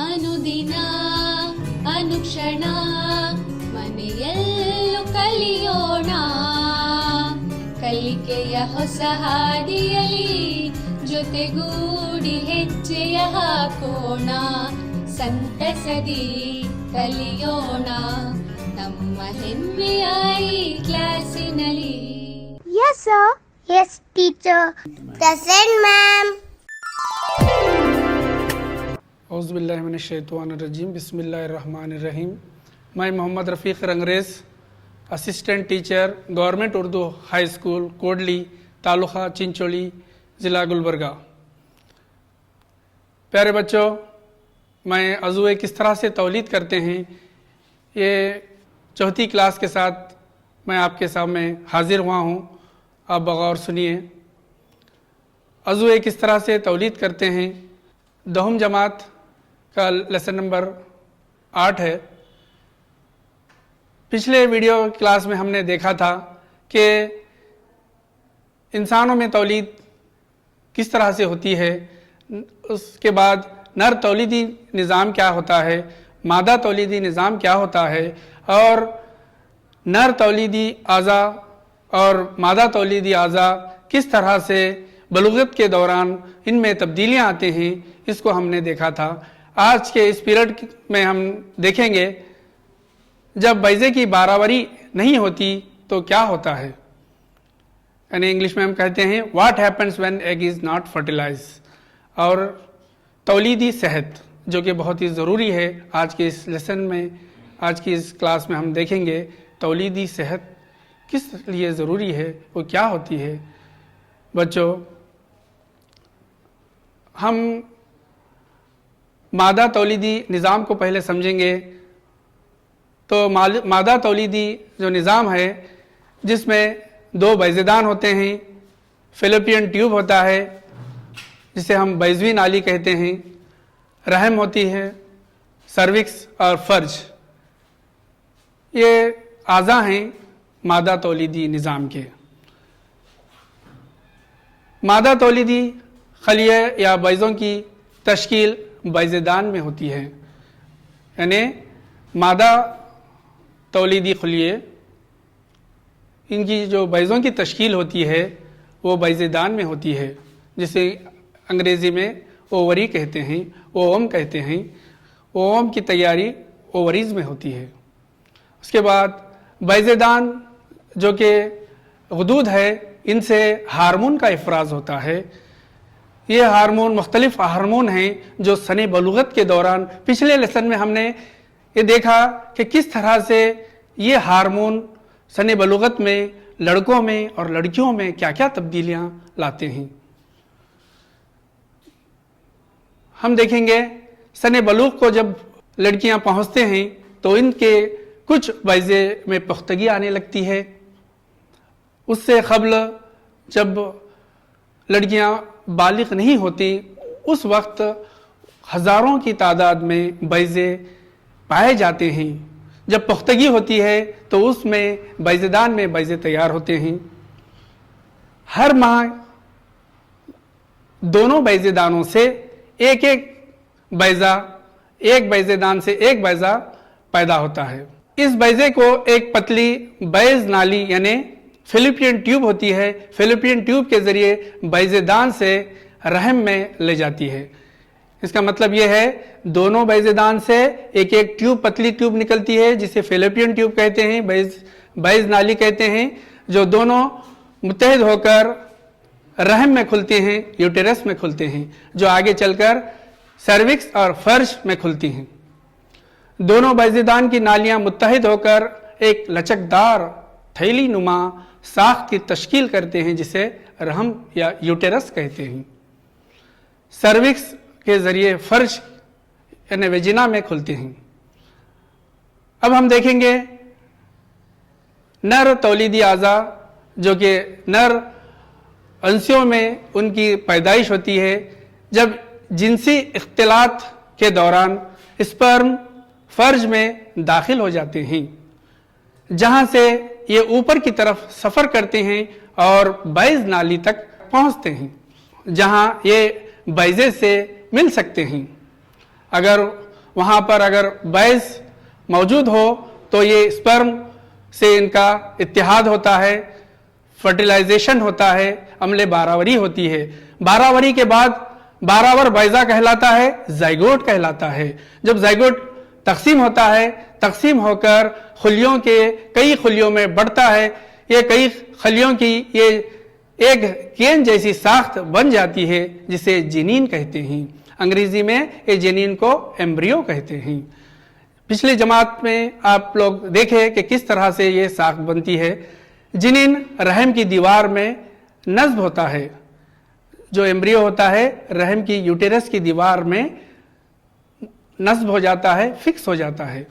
ಅನುದಿನ ಅನುಕ್ಷಣ ಮನೆಯಲ್ಲೂ ಕಲಿಯೋಣ, ಕಲಿಕೆಯ ಹೊಸ ಹಾದಿಯಲ್ಲಿ ಜೊತೆಗೂಡಿ ಹೆಜ್ಜೆಯ ಹಾಕೋಣ, ಸಂತಸದಿ ಕಲಿಯೋಣ ನಮ್ಮ ಹೆಮ್ಮೆಯ ಈ ಕ್ಲಾಸಿನಲ್ಲಿ. Yes sir. Yes teacher. Present ma'am. औज़ुबिल्लाहिमिनश्शैतानिर्रजीम, बिस्मिल्लाहिर्रहमानिर्रहीम। मैं Mohammed Rafiq Rangrez, assistant teacher, government Urdu high school Kodli, taluka Chincholi, ज़िला गुलबर्गा। प्यारे बच्चों, मैं अज़ुए किस तरह से तौलीद करते हैं, ये चौथी क्लास के साथ मैं आपके सामने हाज़िर हुआ हूँ। आप बगौर सुनिए। अज़ुए किस तरह से तौलीद करते हैं, दहम जमात का लेसन नंबर 8 है। पिछले वीडियो क्लास में हमने देखा था कि इंसानों में तौलीद किस तरह से होती है, उसके बाद नर तौलीदी निज़ाम क्या होता है, मादा तौलीदी निज़ाम क्या होता है, और नर तौलीदी आज़ा और मादा तौलीदी आज़ा किस तरह से बलूगत के दौरान इनमें तब्दीलियाँ आते हैं, इसको हमने देखा था। आज के इस पीरियड में हम देखेंगे जब बैज़े की बाराबरी नहीं होती तो क्या होता है, यानी इंग्लिश में हम कहते हैं what happens when egg is not fertilize, और तौलीदी सेहत जो कि बहुत ही ज़रूरी है। आज के इस लेसन में, आज की इस क्लास में हम देखेंगे तौलीदी सेहत किस लिए ज़रूरी है, वो क्या होती है। बच्चों, हम मादा तौलीदी निज़ाम को पहले समझेंगे। तो मादा तौलीदी जो निज़ाम है, जिसमें दो बैज़ेदान होते हैं, फ़ेलोपियन ट्यूब होता है जिसे हम बैज़वी नाली कहते हैं, रहम होती है, सर्विक्स और फ़र्ज, ये आज़ा हैं मादा तौलीदी निज़ाम के। मादा तौलीदी खलिए या बैज़ों की तश्कील बैज़ेदान में होती है, यानी मादा तौलीदी खलिए इनकी जो बैज़ों की तश्कील होती है वो बैज़ेदान में होती है, जिसे अंग्रेज़ी में ओवरी कहते हैं, ओवम कहते हैं। ओवम की तैयारी ओवरीज़ में होती है। उसके बाद बैज़ेदान जो कि गुदूद है, इनसे हार्मोन का इफ़राज़ होता है। ये हार्मोन मुख्तलिफ़ हार्मोन हैं जो सने बलूगत के दौरान, पिछले लेसन में हमने ये देखा कि किस तरह से ये हार्मोन सने बलूगत में लड़कों में और लड़कियों में क्या क्या तब्दीलियाँ लाते हैं। हम देखेंगे सने बलूग को जब लड़कियाँ पहुँचते हैं तो इनके कुछ बैज़े में पुख्तगी आने लगती है। उससे क़ब्ल जब लड़कियाँ बालिग़ नहीं होती, उस वक्त हज़ारों की तादाद में बैज़े पाए जाते हैं। जब पुख्तगी होती है तो उसमें बैज़ेदान में बैज़े तैयार होते हैं। हर माह दोनों बैज़ेदानों से एक एक बैज़ा, एक बैज़ेदान से एक बैज़ा पैदा होता है। इस बैज़े को एक पतली बैज़ नाली यानी फ़ेलोपियन ट्यूब होती है, फ़ेलोपियन ट्यूब के ज़रिए बैज़ेदान से रहम में ले जाती है। इसका मतलब ये है दोनों बैज़ेदान से एक एक ट्यूब, पतली ट्यूब निकलती है जिसे फ़ेलोपियन ट्यूब कहते हैं, बैज़ नाली कहते हैं, जो दोनों मुत्तहिद होकर रहम में खुलते हैं, यूटेरस में खुलते हैं, जो आगे चलकर सर्विक्स और फ़र्ज में खुलती हैं। दोनों बैज़ेदान की नालियाँ मुत्तहिद होकर एक लचकदार थैली नुमा साख की तश्कील करते हैं जिसे रहम या यूटेरस कहते हैं। सर्विक्स के ज़रिए फ़र्ज यानी वेजिना में खुलते हैं। अब हम देखेंगे नर तौलीदी आज़ा जो कि नर अंशियों में उनकी पैदाइश होती है। जब जिनसी इख्तिलात के दौरान स्पर्म फ़र्ज में दाखिल हो जाते हैं, जहाँ से ये ऊपर की तरफ सफ़र करते हैं और बैज़ नाली तक पहुँचते हैं, जहाँ ये बैज़े से मिल सकते हैं। अगर वहाँ पर अगर बैज मौजूद हो तो ये स्पर्म से इनका इत्तिहाद होता है, फर्टिलाइजेशन होता है, अम्ले बारावरी होती है। बारावरी के बाद बारावर बैजा कहलाता है, जाइगोट कहलाता है। जब जाइगोट तकसीम होता है, तकसीम होकर खलियों के कई खलियों में बढ़ता है, ये कई खलियों की ये एक गेंद जैसी साख्त बन जाती है जिसे जिनीन कहते हैं। अंग्रेजी में ये जिनीन को एम्ब्रियो कहते हैं। पिछली जमात में आप लोग देखे कि किस तरह से ये साख्त बनती है। जिनीन रहम की दीवार में नस्ब होता है, जो एम्ब्रियो होता है रहम की यूटेरस की दीवार में नस्ब हो जाता है, फिक्स हो जाता है।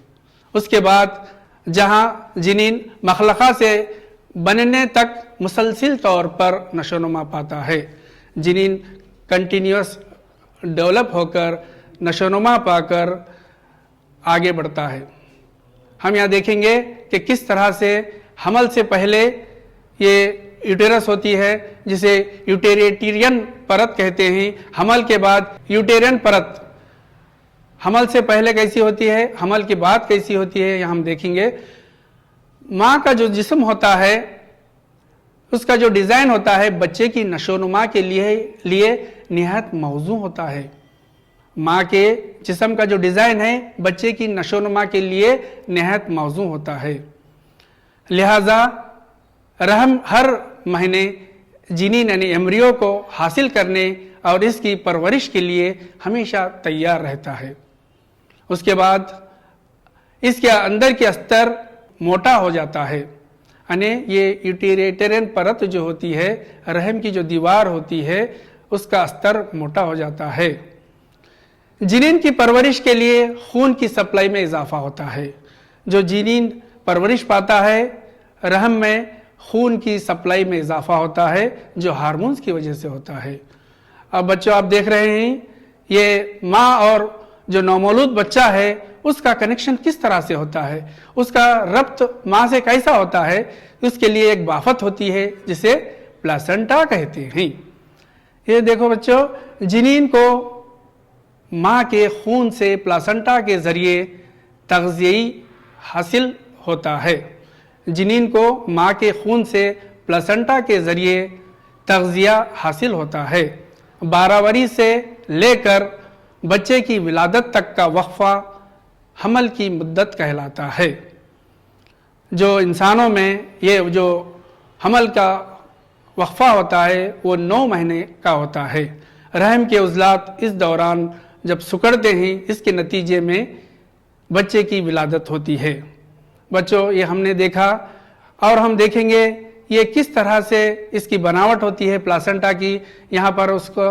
उसके बाद जहां जिनीन मखलका से बनने तक मुसलसिल तौर पर नशोनुमा पाता है। जिनीन कंटिन्यूस डेवलप होकर नशोनुमा पाकर आगे बढ़ता है। हम यहाँ देखेंगे कि किस तरह से हमल से पहले ये यूटेरस होती है, जिसे यूटेरेटिरियन परत कहते हैं। हमल के बाद यूटेरियन परत, हमल से पहले कैसी होती है, हमल के बाद कैसी होती है, यहाँ हम देखेंगे। माँ का जो जिस्म होता है, उसका जो डिज़ाइन होता है बच्चे की नशोनुमा के लिए निहायत मौजू होता है। माँ के जिस्म का जो डिज़ाइन है बच्चे की नशोनुमा के लिए निहायत मौजू होता है। लिहाजा रहम हर महीने जिनीन यानी एम्ब्रियो को हासिल करने और इसकी परवरिश के लिए हमेशा तैयार रहता है। उसके बाद इसके अंदर की अस्तर मोटा हो जाता है, यानी ये यूटेरेटेरियन परत जो होती है, रहम की जो दीवार होती है, उसका अस्तर मोटा हो जाता है। जिनीन की परवरिश के लिए खून की सप्लाई में इजाफा होता है। जो जिनीन परवरिश पाता है, रहम में खून की सप्लाई में इजाफा होता है, जो हार्मोन्स की वजह से होता है। अब बच्चों आप देख रहे हैं ये माँ और जो नवमौलूद बच्चा है उसका कनेक्शन किस तरह से होता है, उसका रब्त माँ से कैसा होता है। उसके लिए एक बाफत होती है जिसे प्लासेंटा कहते हैं। ये देखो बच्चों, जिनीन को माँ के खून से प्लासेंटा के जरिए तग़ज़िया हासिल होता है। जिनीन को माँ के खून से प्लासेंटा के जरिए तग़ज़िया हासिल होता है। बारावरी से लेकर बच्चे की विलादत तक का वक्फा हमल की मुद्दत कहलाता है। जो इंसानों में ये जो हमल का वक्फा होता है वो 9 महीने का होता है। रहम के उज़लात इस दौरान जब सुकड़ते हैं, इसके नतीजे में बच्चे की विलादत होती है। बच्चों ये हमने देखा और हम देखेंगे ये किस तरह से इसकी बनावट होती है प्लासेंटा की। यहाँ पर उसको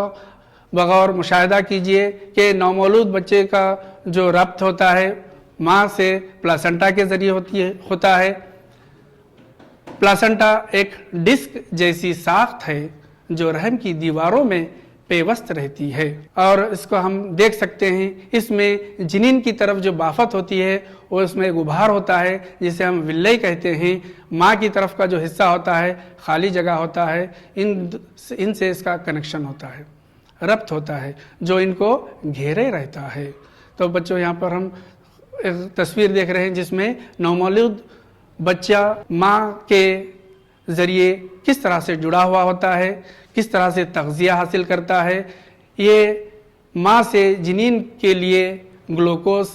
बगौर मुशाहिदा कीजिए कि नवमौलूद बच्चे का जो रब्त होता है माँ से प्लासेंटा के ज़रिए होता है। प्लासेंटा एक डिस्क जैसी साख्त है जो रहम की दीवारों में पेवस्त रहती है और इसको हम देख सकते हैं। इसमें जिनीन की तरफ जो बाफत होती है वो इसमें गुबार होता है जिसे हम विल्लई कहते हैं। माँ की तरफ का जो हिस्सा होता है खाली जगह होता है, इनसे इसका कनेक्शन होता है, रब्त होता है जो इनको घेरे रहता है। तो बच्चों यहाँ पर हम एक तस्वीर देख रहे हैं जिसमें नवमौलूद बच्चा माँ के ज़रिए किस तरह से जुड़ा हुआ होता है, किस तरह से तग़ज़िया हासिल करता है। ये माँ से जिनीन के लिए ग्लूकोज,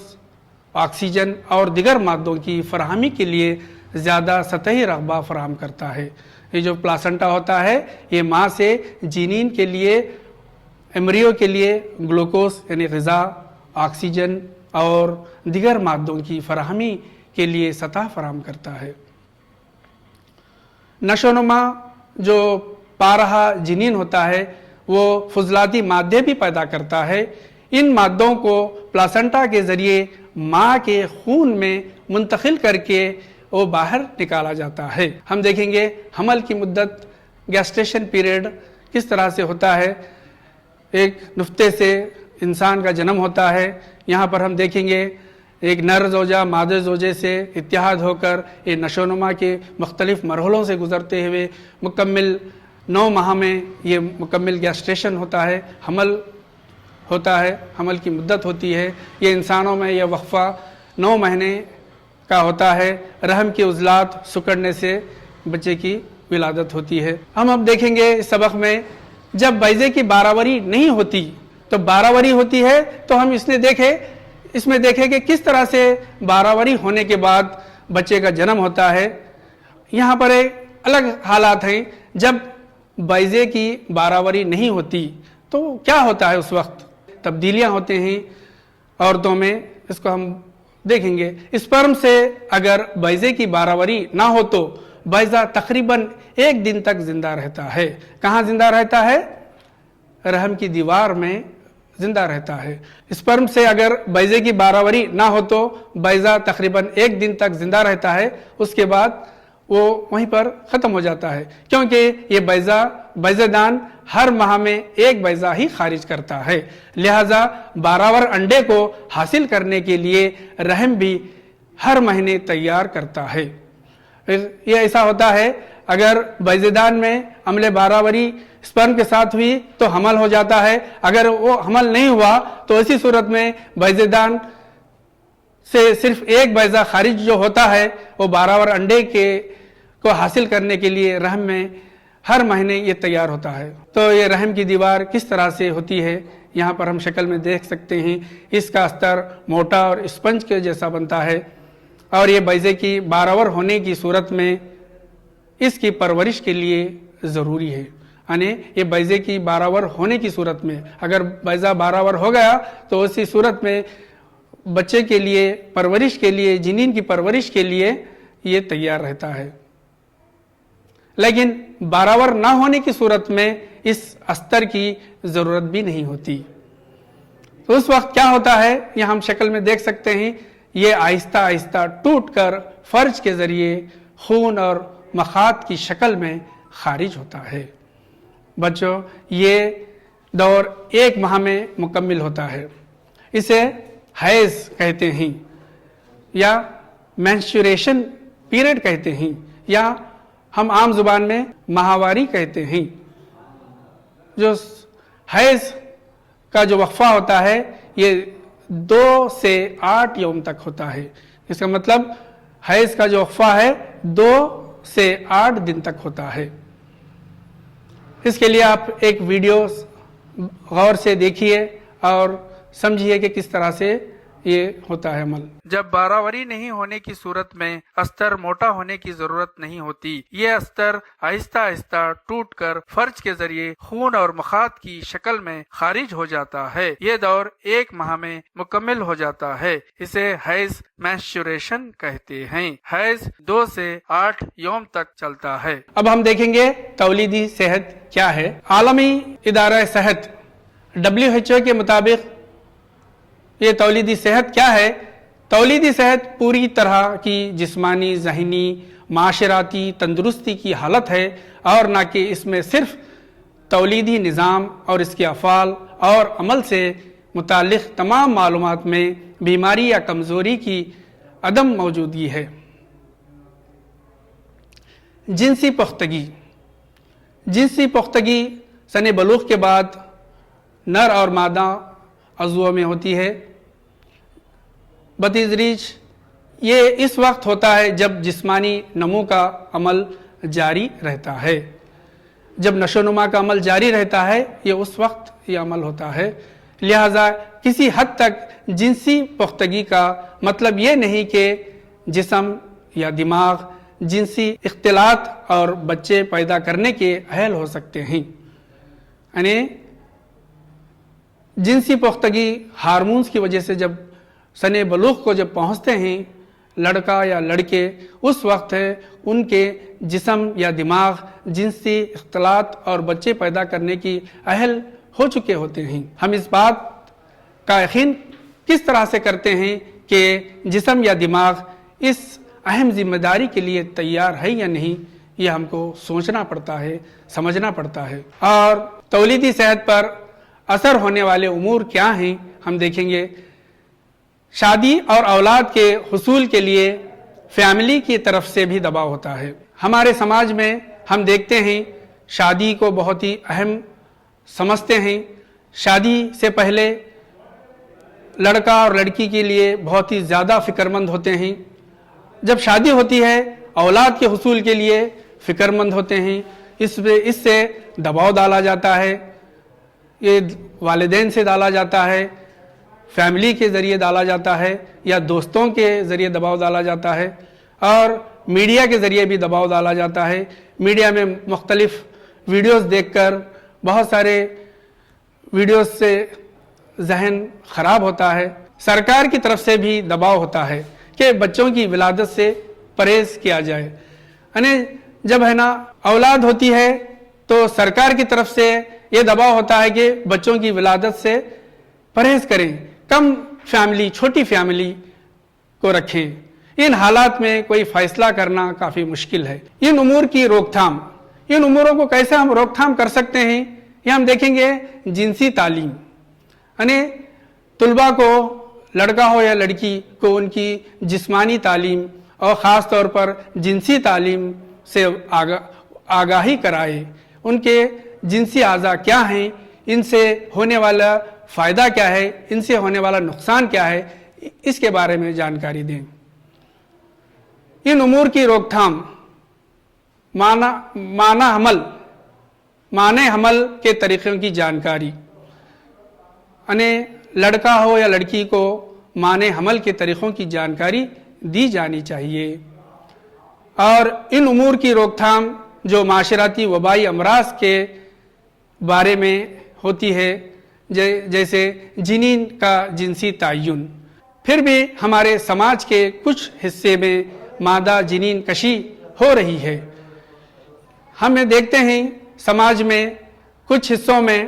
ऑक्सीजन और दिगर मादों की फराहमी के लिए ज़्यादा सतही रग़बा फराहम करता है। ये जो प्लासेंटा होता है ये माँ से जिनीन के लिए, एम्ब्रियो के लिए ग्लूकोज यानी ग़िज़ा, ऑक्सीजन और दिगर मादों की फराहमी के लिए सतह फराहम करता है। नशोनुमा जो पारहा जिनीन होता है वो फुजलाती मादे भी पैदा करता है। इन मादों को प्लासेंटा के ज़रिए माँ के खून में मुंतकिल करके वो बाहर निकाला जाता है। हम देखेंगे हमल की मुद्दत, गैस्टेशन पीरियड किस तरह से होता है। एक नुफ्ते से इंसान का जन्म होता है। यहाँ पर हम देखेंगे एक नर ज़ोजा मादे ज़ोजे से इत्तिहाद होकर ये नशोनुमा के मुख्तलिफ मरहलों से गुज़रते हुए मुकम्मल 9 माह में ये मुकम्मल गैस्ट्रेशन होता है, हमल ہوتا ہے, حمل کی مدت ہوتی ہے. یہ انسانوں میں یہ وقفہ 9 مہینے کا ہوتا ہے. رحم کے عضلات سکڑنے سے بچے کی ولادت ہوتی ہے. ہم اب دیکھیں گے اس سبق میں جب بیضے کی 12 وری نہیں ہوتی تو 12 وری ہوتی ہے تو ہم اس میں دیکھیں کہ کس طرح سے 12 وری ہونے کے بعد بچے کا جنم ہوتا ہے. یہاں پر ایک الگ حالات ہیں. جب بیضے کی 12 وری نہیں ہوتی تو کیا ہوتا ہے, اس وقت تبدیلیاں ہوتے ہیں عورتوں میں. اس کو ہم دیکھیں گے. اسپرم سے اگر بیضے کی 12 وری نہ ہو تو بیضہ تقریباً 1 دن تک زندہ رہتا ہے. کہاں زندہ رہتا ہے؟ رحم کی دیوار میں زندہ رہتا ہے. اسپرم سے اگر بیضے کی 12 وری نہ ہو تو بیضہ تقریباً 1 دن تک زندہ رہتا ہے. اس کے بعد وہ وہیں پر ختم ہو جاتا ہے, کیونکہ یہ بیضہ دان ہر ماہ میں 1 بیضہ ہی خارج کرتا ہے. لہذا 12 انڈے کو حاصل کرنے کے لیے رحم بھی ہر مہینے تیار کرتا ہے. یہ ایسا ہوتا ہے اگر بیضہ دان میں عمل 12 وری اسپرم کے ساتھ ہوئی تو حمل ہو جاتا ہے. اگر وہ حمل نہیں ہوا تو اسی صورت میں بیضہ دان سے صرف 1 بیضہ خارج جو ہوتا ہے وہ 12 انڈے کو حاصل کرنے کے لیے رحم میں ہر مہینے یہ تیار ہوتا ہے. تو یہ رحم کی دیوار کس طرح سے ہوتی ہے یہاں پر ہم شکل میں دیکھ سکتے ہیں. اس کا استر موٹا اور اسپنج کے جیسا بنتا ہے اور یہ بیضے کی 12 ہونے کی صورت میں اس کی پرورش کے لیے ضروری ہے. یعنی یہ بیضے کی 12 ہونے کی صورت میں اگر بیضہ 12 ہو گیا تو اسی صورت میں بچے کے لیے پرورش کے لیے, جنین کی پرورش کے لیے یہ تیار رہتا ہے. لیکن 12 نہ ہونے کی صورت میں اس استر کی ضرورت بھی نہیں ہوتی. تو اس وقت کیا ہوتا ہے یہ ہم شکل میں دیکھ سکتے ہیں. یہ آہستہ آہستہ ٹوٹ کر فرج کے ذریعے خون اور مخاط کی شکل میں خارج ہوتا ہے. بچوں یہ دور 1 ماہ میں مکمل ہوتا ہے. اسے حیض کہتے ہیں یا مینسچوریشن پیریڈ کہتے ہیں یا ہم عام زبان میں ماہواری کہتے ہیں. جو حیض کا جو وقفہ ہوتا ہے یہ 2 سے 8 یوم تک ہوتا ہے. اس کا مطلب حیض کا جو وقفہ ہے 2 سے 8 دن تک ہوتا ہے. اس کے لیے آپ ایک ویڈیو غور سے دیکھیے اور سمجھیے کہ کس طرح سے یہ ہوتا ہے عمل. جب 12 وری نہیں ہونے کی صورت میں استر موٹا ہونے کی ضرورت نہیں ہوتی. یہ استر آہستہ آہستہ ٹوٹ کر فرج کے ذریعے خون اور مخاط کی شکل میں خارج ہو جاتا ہے. یہ دور 1 ماہ میں مکمل ہو جاتا ہے. اسے حیض مینسچوریشن کہتے ہیں. حیض 2 سے 8 یوم تک چلتا ہے. اب ہم دیکھیں گے تولیدی صحت کیا ہے. عالمی ادارہ صحت WHO کے مطابق یہ تولیدی صحت کیا ہے؟ تولیدی صحت پوری طرح کی جسمانی, ذہنی, معاشراتی تندرستی کی حالت ہے اور نہ کہ اس میں صرف تولیدی نظام اور اس کے افعال اور عمل سے متعلق تمام معلومات میں بیماری یا کمزوری کی عدم موجودگی ہے. جنسی پختگی. جنسی پختگی سن بلوغ کے بعد نر اور مادہ عضووں میں ہوتی ہے. بتدریج یہ اس وقت ہوتا ہے جب جسمانی نمو کا عمل جاری رہتا ہے. جب نشو و نما کا عمل جاری رہتا ہے یہ اس وقت یہ عمل ہوتا ہے. لہذا کسی حد تک جنسی پختگی کا مطلب یہ نہیں کہ جسم یا دماغ جنسی اختلاط اور بچے پیدا کرنے کے اہل ہو سکتے ہیں. یعنی جنسی پختگی ہارمونز کی وجہ سے جب سن بلوغ کو جب پہنچتے ہیں لڑکا یا لڑکے اس وقت ان کے جسم یا دماغ جنسی اختلاط اور بچے پیدا کرنے کی اہل ہو چکے ہوتے ہیں. ہم اس بات کا یقین کس طرح سے کرتے ہیں کہ جسم یا دماغ اس اہم ذمہ داری کے لیے تیار ہے یا نہیں, یہ ہم کو سوچنا پڑتا ہے, سمجھنا پڑتا ہے. اور تولیدی صحت پر اثر ہونے والے امور کیا ہیں ہم دیکھیں گے. شادی اور اولاد کے حصول کے لیے فیملی کی طرف سے بھی دباؤ ہوتا ہے. ہمارے سماج میں ہم دیکھتے ہیں شادی کو بہت ہی اہم سمجھتے ہیں. شادی سے پہلے لڑکا اور لڑکی کے لیے بہت ہی زیادہ فکر مند ہوتے ہیں. جب شادی ہوتی ہے اولاد کے حصول کے لیے فکر مند ہوتے ہیں. اس سے دباؤ ڈالا جاتا ہے. یہ والدین سے ڈالا جاتا ہے, فیملی کے ذریعے ڈالا جاتا ہے, یا دوستوں کے ذریعے دباؤ ڈالا جاتا ہے, اور میڈیا کے ذریعے بھی دباؤ ڈالا جاتا ہے. میڈیا میں مختلف ویڈیوز دیکھ کر بہت سارے ویڈیوز سے ذہن خراب ہوتا ہے. سرکار کی طرف سے بھی دباؤ ہوتا ہے کہ بچوں کی ولادت سے پرہیز کیا جائے. یعنی جب ہے نا اولاد ہوتی ہے تو سرکار کی طرف سے یہ دباؤ ہوتا ہے کہ بچوں کی ولادت سے پرہیز کریں, کم فیملی, چھوٹی فیملی کو رکھیں. ان حالات میں کوئی فیصلہ کرنا کافی مشکل ہے. ان امور کی روک تھام, ان اموروں کو کیسے ہم روک تھام کر سکتے ہیں, یہ ہم دیکھیں گے. جنسی تعلیم, یعنی طلباء کو, لڑکا ہو یا لڑکی کو, ان کی جسمانی تعلیم اور خاص طور پر جنسی تعلیم سے آگاہی کرائے. ان کے جنسی اعضاء کیا ہیں, ان سے ہونے والا فائدہ کیا ہے, ان سے ہونے والا نقصان کیا ہے, اس کے بارے میں جانکاری دیں. ان امور کی روک تھام, معنی حمل کے طریقوں کی جانکاری, یعنی لڑکا ہو یا لڑکی کو معنی حمل کے طریقوں کی جانکاری دی جانی چاہیے. اور ان امور کی روک تھام جو معاشرتی وبائی امراض کے بارے میں ہوتی ہے, جیسے جنین کا جنسی تعین. پھر بھی ہمارے سماج کے کچھ حصے میں مادہ جنین کشی ہو رہی ہے. ہم دیکھتے ہیں سماج میں کچھ حصوں میں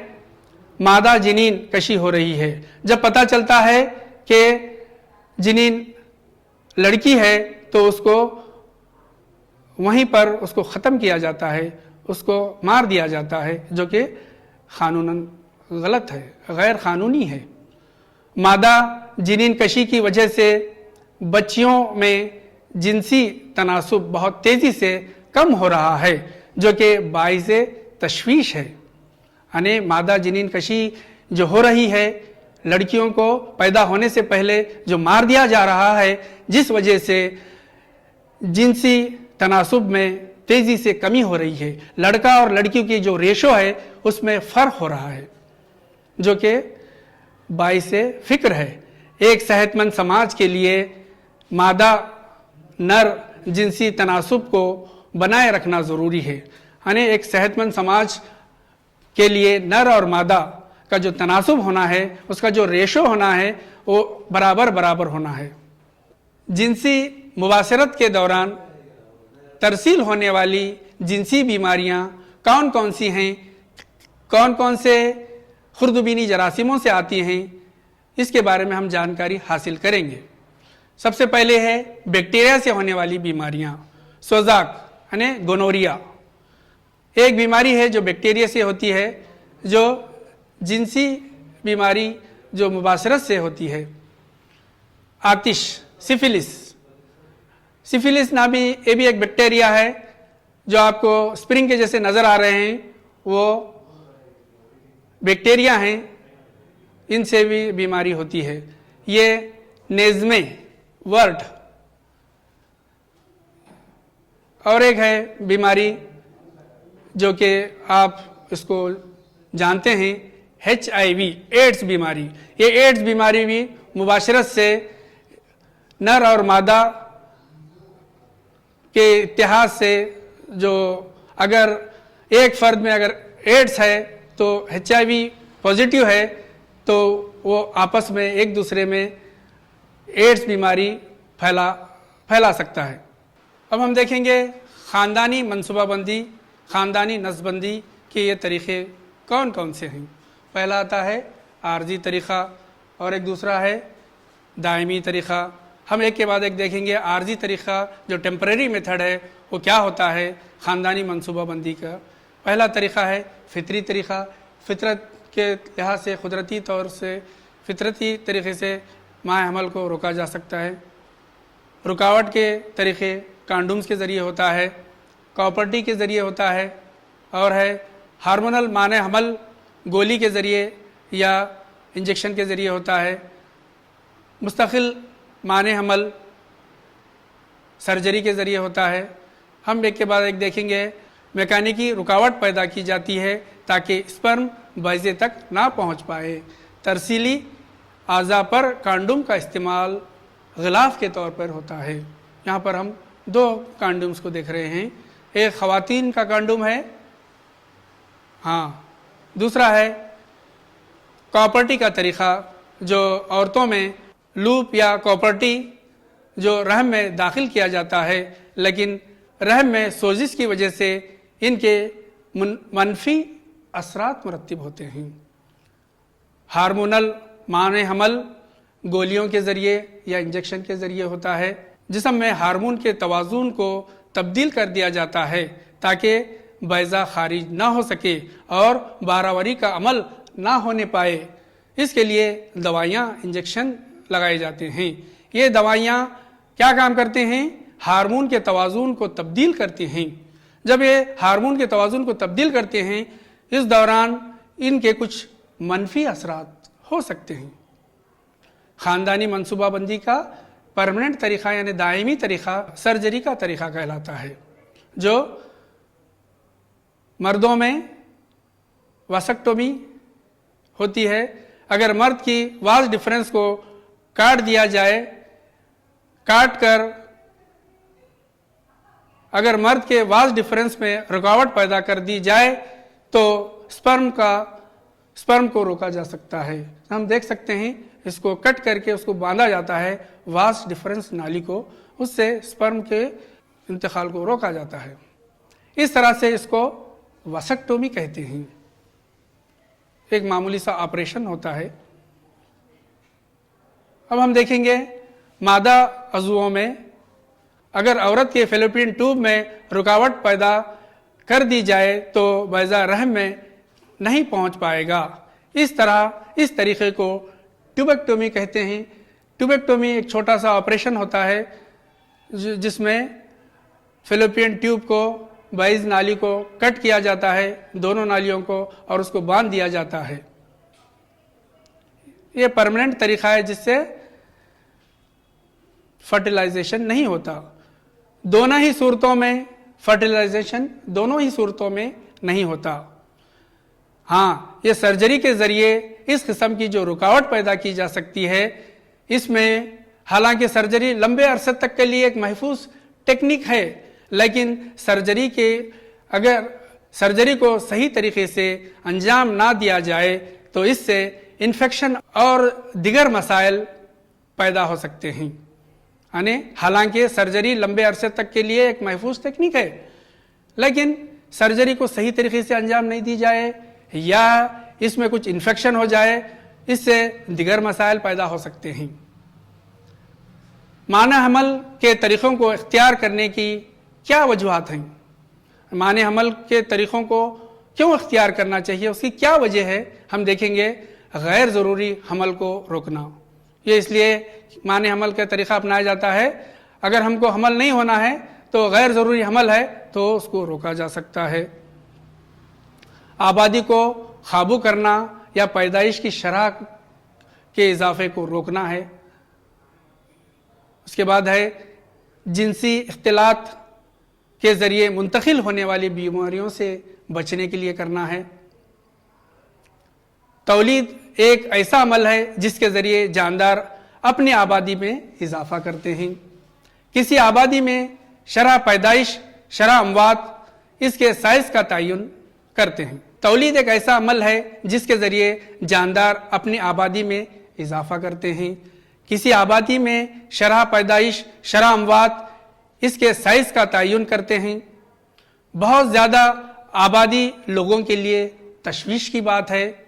مادہ جنین کشی ہو رہی ہے. جب پتہ چلتا ہے کہ جنین لڑکی ہے تو اس کو وہیں پر اس کو ختم کیا جاتا ہے, اس کو مار دیا جاتا ہے, جو کہ قانوناً غلط ہے, غیر قانونی ہے. مادہ جنین کشی کی وجہ سے بچیوں میں جنسی تناسب بہت تیزی سے کم ہو رہا ہے, جو کہ باعث تشویش ہے. یعنی مادہ جنین کشی جو ہو رہی ہے, لڑکیوں کو پیدا ہونے سے پہلے جو مار دیا جا رہا ہے, جس وجہ سے جنسی تناسب میں تیزی سے کمی ہو رہی ہے. لڑکا اور لڑکیوں کی جو ریشو ہے اس میں فرق ہو رہا ہے, جو کہ باعث فکر ہے. ایک صحت مند سماج کے لیے مادہ نر جنسی تناسب کو بنائے رکھنا ضروری ہے. یعنی ایک صحت مند سماج کے لیے نر اور مادہ کا جو تناسب ہونا ہے, اس کا جو ریشو ہونا ہے, وہ برابر ہونا ہے. جنسی مباشرت کے دوران ترسیل ہونے والی جنسی بیماریاں کون کون سی ہیں, کون کون سے خردبینی جراثیموں سے آتی ہیں, اس کے بارے میں ہم جانکاری حاصل کریں گے. سب سے پہلے ہے بیکٹیریا سے ہونے والی بیماریاں. سوزاک یعنی گونوریا ایک بیماری ہے جو بیکٹیریا سے ہوتی ہے, جو جنسی بیماری جو مباشرت سے ہوتی ہے. آتش, سفلس نامی یہ بھی ایک بیکٹیریا ہے جو آپ کو اسپرنگ کے جیسے نظر آ رہے ہیں, وہ بیکٹیریا ہیں, ان سے بھی بیماری ہوتی ہے. یہ نیزمے ورٹ. اور ایک ہے بیماری جو کہ آپ اس کو جانتے ہیں, HIV ایڈز بیماری. یہ ایڈز بیماری بھی مباشرت سے نر اور مادہ کے اتحاد سے, جو اگر ایک فرد میں اگر ایڈز ہے تو HIV پازیٹیو ہے, تو وہ آپس میں ایک دوسرے میں ایڈز بیماری پھیلا سکتا ہے. اب ہم دیکھیں گے خاندانی منصوبہ بندی, خاندانی نسل بندی کے یہ طریقے کون کون سے ہیں. پہلا آتا ہے عارضی طریقہ اور ایک دوسرا ہے دائمی طریقہ. ہم ایک کے بعد ایک دیکھیں گے. عارضی طریقہ جو ٹیمپریری میتھڈ ہے وہ کیا ہوتا ہے خاندانی منصوبہ بندی کا. پہلا طریقہ ہے فطری طریقہ. فطرت کے لحاظ سے قدرتی طور سے فطرتی طریقے سے ماہ حمل کو روکا جا سکتا ہے. رکاوٹ کے طریقے کانڈومز کے ذریعے ہوتا ہے, کاپرٹی کے ذریعے ہوتا ہے, اور ہے ہارمونل معنی حمل گولی کے ذریعے या इंजेक्शन के ज़रिए होता है, मुस्तकिल माने हमल सर्जरी के ज़रिए होता है। हम एक के बाद एक देखेंगे। मैकेनिकी रुकावट पैदा की जाती है ताकि स्पर्म बैज़े तक ना पहुंच पाए। तरसीली आज़ा पर कांडोम का इस्तेमाल गिलाफ के तौर पर होता है। यहाँ पर हम दो कांडोम्स को देख रहे हैं, एक ख़वातीन का कांडोम है, हाँ, दूसरा है कॉपर्टी का तरीक़ा, जो औरतों में लूप या कॉपर्टी जो रहम में दाखिल किया जाता है, लेकिन रहम में सोजिश की वजह से इनके मनफी असरात मुरत्तिब होते हैं। हार्मोनल माने हमल गोलियों के ज़रिए या इंजेक्शन के ज़रिए होता है। जिस्म में हार्मोन के तवाज़ुन को तब्दील कर दिया जाता है ताकि बैज़ा खारिज ना हो सके और बारावरी का अमल ना होने पाए। इसके लिए दवाइयाँ इंजेक्शन लगाए जाते हैं। ये दवाइयाँ क्या काम करते हैं? हार्मोन के तवाज़ुन को तब्दील करते हैं। जब ये हार्मोन के तवाज़ुन को तब्दील करते हैं, इस दौरान इनके कुछ मनफी असरात हो सकते हैं। ख़ानदानी मनसूबाबंदी का परमानेंट तरीक़ा यानी दायमी तरीक़ा सर्जरी का तरीक़ा कहलाता है, जो मर्दों में वासेक्टोमी होती है। अगर मर्द की वाज डिफरेंस को काट दिया जाए, काट कर अगर मर्द के वाज डिफरेंस में रुकावट पैदा कर दी जाए तो स्पर्म को रोका जा सकता है। हम देख सकते हैं, इसको कट करके उसको बांधा जाता है वास डिफरेंस नाली को, उससे स्पर्म के इंतकाल को रोका जाता है। इस तरह से इसको वासेक्टोमी कहते हैं। एक मामूली सा ऑपरेशन होता है। अब हम देखेंगे मादा अज़ुओं में अगर औरत के फैलोपियन ट्यूब में रुकावट पैदा कर दी जाए तो बैज़ा रहम में नहीं पहुंच पाएगा। इस तरीक़े को ट्यूबेक्टोमी कहते हैं। ट्यूबेक्टोमी एक छोटा सा ऑपरेशन होता है जिसमें फैलोपियन ट्यूब को, बैज़ नाली को कट किया जाता है, दोनों नालियों को, और उसको बांध दिया जाता है। ये परमानेंट तरीक़ा है जिससे फर्टिलाइजेशन नहीं होता। दोनों ही सूरतों में फर्टिलाइजेशन दोनों ही सूरतों में नहीं होता। हाँ, ये सर्जरी के ज़रिए इस किस्म की जो रुकावट पैदा की जा सकती है, इसमें हालांकि सर्जरी लंबे अरसे तक के लिए एक महफूज टेक्निक है, लेकिन अगर सर्जरी को सही तरीके से अंजाम ना दिया जाए तो इससे इन्फेक्शन और दिगर मसाइल पैदा हो सकते हैं। यानी हालांकि सर्जरी लंबे अरसे तक के लिए एक महफूज टेक्निक है, लेकिन सर्जरी को सही तरीके से अंजाम नहीं दी जाए या इसमें कुछ इन्फेक्शन हो जाए, इससे दिगर मसाइल पैदा हो सकते हैं। माना हमल के तरीक़ों को इख्तियार करने की क्या वजूहात हैं? माने हमल के तरीक़ों को क्यों इख्तियार करना चाहिए, उसकी क्या वजह है? हम देखेंगे गैर ज़रूरी हमल को रोकना। ये इसलिए माने हमल का तरीक़ा अपनाया जाता है, अगर हमको हमल नहीं होना है तो गैर ज़रूरी हमल है तो उसको रोका जा सकता है। आबादी को काबू करना या पैदाइश की शरह के इजाफे को रोकना है। उसके बाद है जिनसी इख्तिलात के ज़रिए मुंतकिल होने वाली बीमारियों से बचने के लिए करना है। तौलीद एक ऐसा अमल है जिसके ज़रिए जानदार अपनी आबादी में इजाफा करते हैं। किसी आबादी में शरह पैदाइश, शरह अमवात, इसके साइज़ का तयन करते हैं। तौलीद एक ऐसा अमल है जिसके ज़रिए जानदार अपनी आबादी में इजाफा करते हैं। किसी आबादी में शरह पैदाइश, शरह अमवात, इसके साइज़ का तयन करते हैं। बहुत ज़्यादा आबादी लोगों के लिए तशवीश की बात है।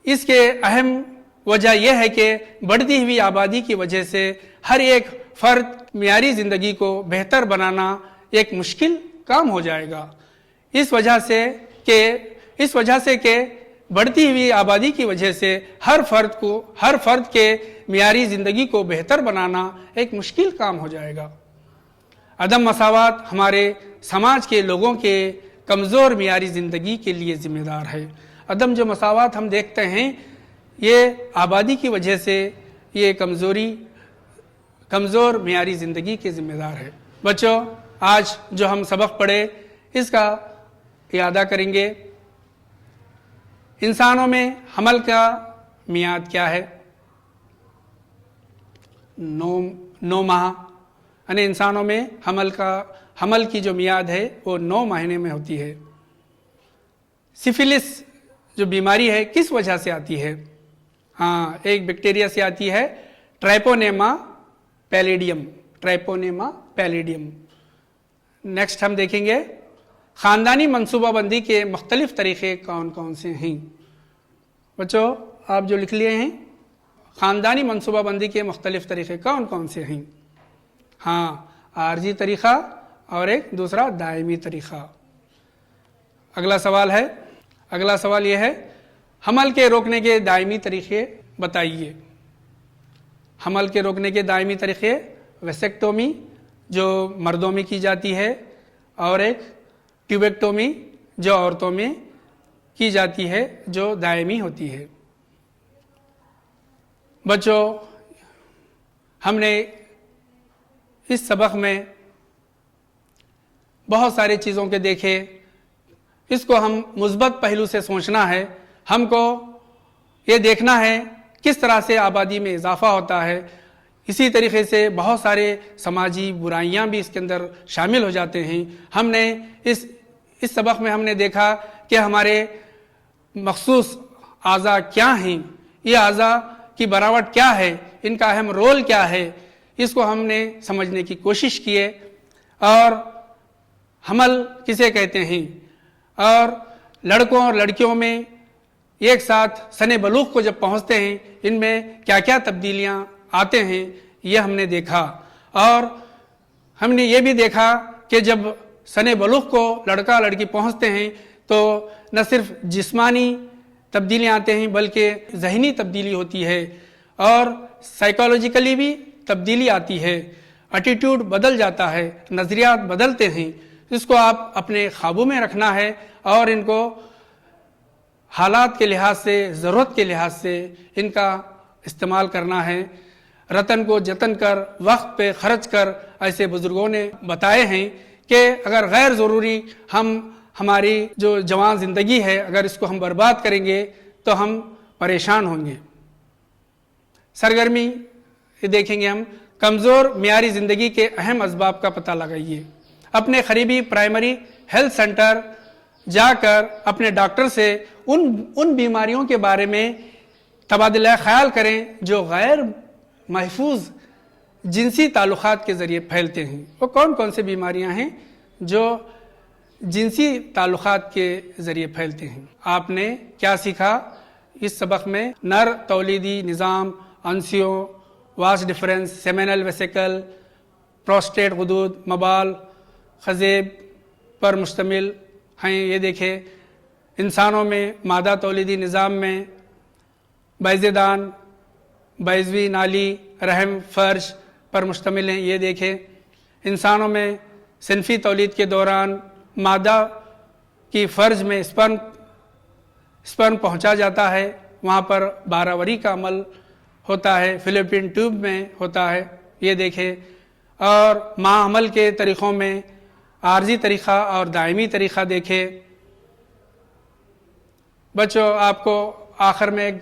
इसके अहम वजह यह है कि बढ़ती हुई आबादी की वजह से हर एक फ़र्द मियारी ज़िंदगी को बेहतर बनाना एक मुश्किल काम हो जाएगा। इस वजह से कि बढ़ती हुई आबादी की वजह से हर फ़र्द के मियारी ज़िंदगी को बेहतर बनाना एक मुश्किल काम हो जाएगा। अदम मसावात हमारे समाज के लोगों के कमज़ोर मियारी ज़िंदगी के लिए ज़िम्मेदार है। عدم جو مساوات ہم دیکھتے ہیں یہ آبادی کی وجہ سے یہ کمزور معیاری زندگی کے ذمہ دار ہے۔ بچوں، آج جو ہم سبق پڑھے اس کا اعادہ کریں گے۔ انسانوں میں حمل کا میعاد کیا ہے؟ 9 ماہ، یعنی انسانوں میں حمل کی جو میعاد ہے وہ 9 مہینے میں ہوتی ہے۔ سفلس جو بیماری ہے کس وجہ سے آتی ہے؟ ایک بیکٹیریا سے آتی ہے، ٹرائپونیما پیلیڈیم۔ نیکسٹ ہم دیکھیں گے خاندانی منصوبہ بندی کے مختلف طریقے کون کون سے ہیں؟ بچوں، آپ جو لکھ لیے ہیں، خاندانی منصوبہ بندی کے مختلف طریقے کون کون سے ہیں؟ عارضی طریقہ اور ایک دوسرا دائمی طریقہ۔ اگلا سوال یہ ہے، حمل کے روکنے کے دائمی طریقے بتائیے۔ حمل کے روکنے کے دائمی طریقے ویسیکٹومی جو مردوں میں کی جاتی ہے اور ایک ٹیوبیکٹومی جو عورتوں میں کی جاتی ہے جو دائمی ہوتی ہے۔ بچوں، ہم نے اس سبق میں بہت ساری چیزوں کے دیکھے، اس کو ہم مثبت پہلو سے سوچنا ہے۔ ہم کو یہ دیکھنا ہے کس طرح سے آبادی میں اضافہ ہوتا ہے، اسی طریقے سے بہت سارے سماجی برائیاں بھی اس کے اندر شامل ہو جاتے ہیں۔ ہم نے اس سبق میں ہم نے دیکھا کہ ہمارے مخصوص اعضاء کیا ہیں، یہ اعضاء کی بناوٹ کیا ہے، ان کا اہم رول کیا ہے، اس کو ہم نے سمجھنے کی کوشش کیے، اور حمل کسے کہتے ہیں، اور لڑکوں اور لڑکیوں میں ایک ساتھ سن بلوغ کو جب پہنچتے ہیں ان میں کیا کیا تبدیلیاں آتے ہیں، یہ ہم نے دیکھا۔ اور ہم نے یہ بھی دیکھا کہ جب سن بلوغ کو لڑکا لڑکی پہنچتے ہیں تو نہ صرف جسمانی تبدیلیاں آتے ہیں بلکہ ذہنی تبدیلی ہوتی ہے، اور سائیکالوجیکلی بھی تبدیلی آتی ہے، ایٹیٹیوڈ بدل جاتا ہے، نظریات بدلتے ہیں۔ اس کو آپ اپنے قابو میں رکھنا ہے اور ان کو حالات کے لحاظ سے، ضرورت کے لحاظ سے ان کا استعمال کرنا ہے۔ رتن کو جتن کر، وقت پہ خرچ کر، ایسے بزرگوں نے بتائے ہیں کہ اگر غیر ضروری ہماری جو جوان زندگی ہے اگر اس کو ہم برباد کریں گے تو ہم پریشان ہوں گے۔ سرگرمی یہ دیکھیں گے ہم، کمزور معیاری زندگی کے اہم اسباب کا پتہ لگائیے۔ اپنے قریبی پرائمری ہیلتھ سینٹر جا کر اپنے ڈاکٹر سے ان بیماریوں کے بارے میں تبادلہ خیال کریں جو غیر محفوظ جنسی تعلقات کے ذریعے پھیلتے ہیں۔ وہ کون کون سے بیماریاں ہیں جو جنسی تعلقات کے ذریعے پھیلتے ہیں؟ آپ نے کیا سیکھا اس سبق میں؟ نر تولیدی نظام، انسیوں، واس ڈفرنس، سیمینل ویسیکل، پروسٹیٹ غدود، مبال، خزیب پر مشتمل ہیں۔ یہ دیکھیں، انسانوں میں مادہ تولیدی نظام میں بیضے دان، بیضوی نالی، رحم، فرج پر مشتمل ہیں۔ یہ دیکھیں، انسانوں میں صنفی تولید کے دوران مادہ کی فرج میں اسپرم پہنچا جاتا ہے، وہاں پر 12 وری کا عمل ہوتا ہے، فلیپین ٹیوب میں ہوتا ہے۔ یہ دیکھیں، اور ماں حمل کے طریقوں میں عارضی طریقہ اور دائمی طریقہ دیکھیں۔ بچوں، آپ کو آخر میں ایک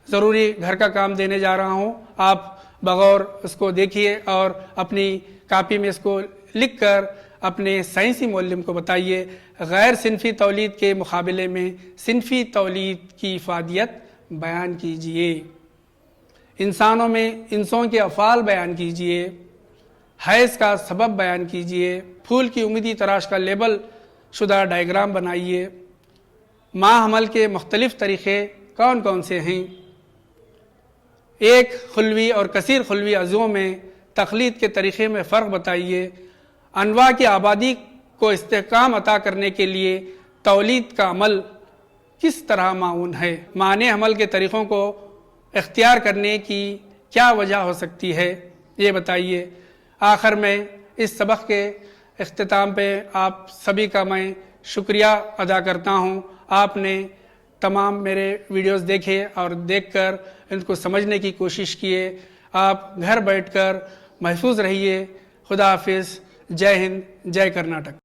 ضروری گھر کا کام دینے جا رہا ہوں، آپ بغور اس کو دیکھیے اور اپنی کاپی میں اس کو لکھ کر اپنے سائنسی معلم کو بتائیے، غیر صنفی تولید کے مقابلے میں صنفی تولید کی افادیت بیان کیجیے، انسانوں میں انسوں کے افعال بیان کیجیے، حیض کا سبب بیان کیجیے، پھول کی امیدی تراش کا لیبل شدہ ڈائیگرام بنائیے، ماں حمل کے مختلف طریقے کون کون سے ہیں، ایک خلوی اور کثیر خلوی عضووں میں تخلیق کے طریقے میں فرق بتائیے، انواع کی آبادی کو استحکام عطا کرنے کے لیے تولید کا عمل کس طرح معاون ہے، معنی حمل کے طریقوں کو اختیار کرنے کی کیا وجہ ہو سکتی ہے، یہ بتائیے۔ آخر میں اس سبق کے اختتام پہ آپ سبھی کا میں شکریہ ادا کرتا ہوں، آپ نے तमाम मेरे वीडियोस देखे और देखकर इनको समझने की कोशिश किए। आप घर बैठकर महफूज रहिए। खुदा हाफिज। जय हिंद, जय कर्नाटक।